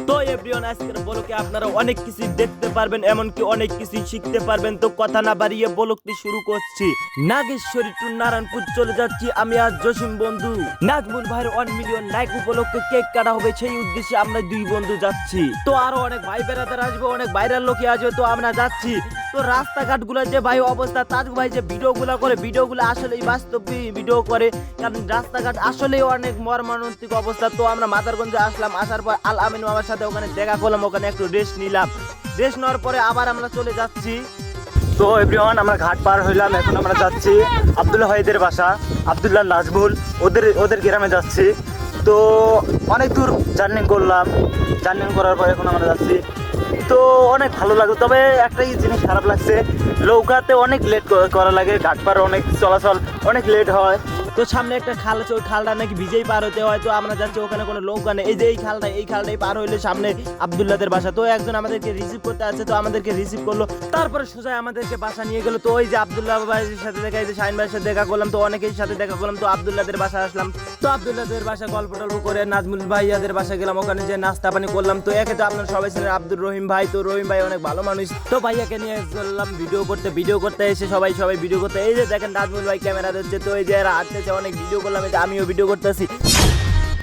তো এভরিওয়ান আজকের ব্লগে আপনারা অনেক কিছু দেখতে পারবেন, এমনকি অনেক কিছু শিখতে পারবেন। তো কথা না বাড়িয়ে ব্লগটি শুরু করছি। নাগেশ্বরী টু নারায়ণপুর চলে যাচ্ছি আমি আর জসিম বন্ধু। নাজমুল ভাইয়ের 1 মিলিয়ন লাইক উপলক্ষে কেক কাটা হবে, সেই উদ্দেশ্যে আমরা দুই বন্ধু যাচ্ছি। তো আরো অনেক ভাই বেড়াদার আসবে, অনেক বাইরের লোকে আসবে, তো আমরা যাচ্ছি। তো রাস্তাঘাট গুলার যে ভাই অবস্থা, তাজ ভাই যে ভিডিওগুলো করে, ভিডিওগুলো আসলেই বাস্তব ভিডিও করে, কারণ রাস্তাঘাট আসলেই অনেক মর্মান্তিক অবস্থা। তো আমরা মাদারগঞ্জে আসলাম, আসার পর আল আমিন আমার সাথে ওখানে দেখা করলাম, ওখানে একটু রেস্ট নিলাম। রেস্ট নেওয়ার পরে আবার আমরা চলে যাচ্ছি। তো এভরিওয়ান আমরা ঘাট পার হইলাম, এখন আমরা যাচ্ছি আব্দুল্লাহ ভাইদের বাসা, আব্দুল্লাহ নাজমুল ওদের গ্রামে যাচ্ছি। তো অনেক দূর জার্নি করলাম, জার্নি করার পর এখন আমরা যাচ্ছি। তো অনেক ভালো লাগলো, তবে একটাই জিনিস খারাপ লাগছে, নৌকাতে অনেক লেট করা লাগে, ঘাট পার অনেক চলাচল অনেক লেট হয়। তো সামনে একটা খাল আছে, ওই খালটা নাকি ভিজেই পার হতে হয়। তো আমরা যাচ্ছি, ওখানে কোনো নৌকা নেই। এই যে এই খালটাই পার হইলে সামনে আব্দুল্লাহদের বাসা। তো একজন আমাদেরকে রিসিভ করতে আছে, তো আমাদেরকে রিসিভ করলো, তারপরে সোজা আমাদেরকে বাসা নিয়ে গেল। তো ওই যে আব্দুল্লাহ ভাইয়ের সাথে দেখা, এই যে শাহিন ভাইয়ের সাথে দেখা করলাম, তো অনেকের সাথে দেখা করলাম। তো আব্দুল্লাহদের বাসা আসলাম, তো আব্দুল্লাহদের বাসা গল্প টল্প করে নাজমুল ভাইয়াদের বাসা গেলাম, ওখানে যে নাস্তা পানি করলাম। তো একে তো আপনার সবাই ছিলেন আব্দুর রহিম ভাই, তো রহিম ভাই অনেক ভালো মানুষ। তো ভাইয়াকে নিয়ে চললাম ভিডিও করতে এসে সবাই ভিডিও করতে। এই যে দেখেন নাজমুল ভাই ক্যামেরা ধরছে, তো এই যে এরা হাঁটতেছে, অনেক ভিডিও করলাম, এই যে আমিও ভিডিও করতেছি।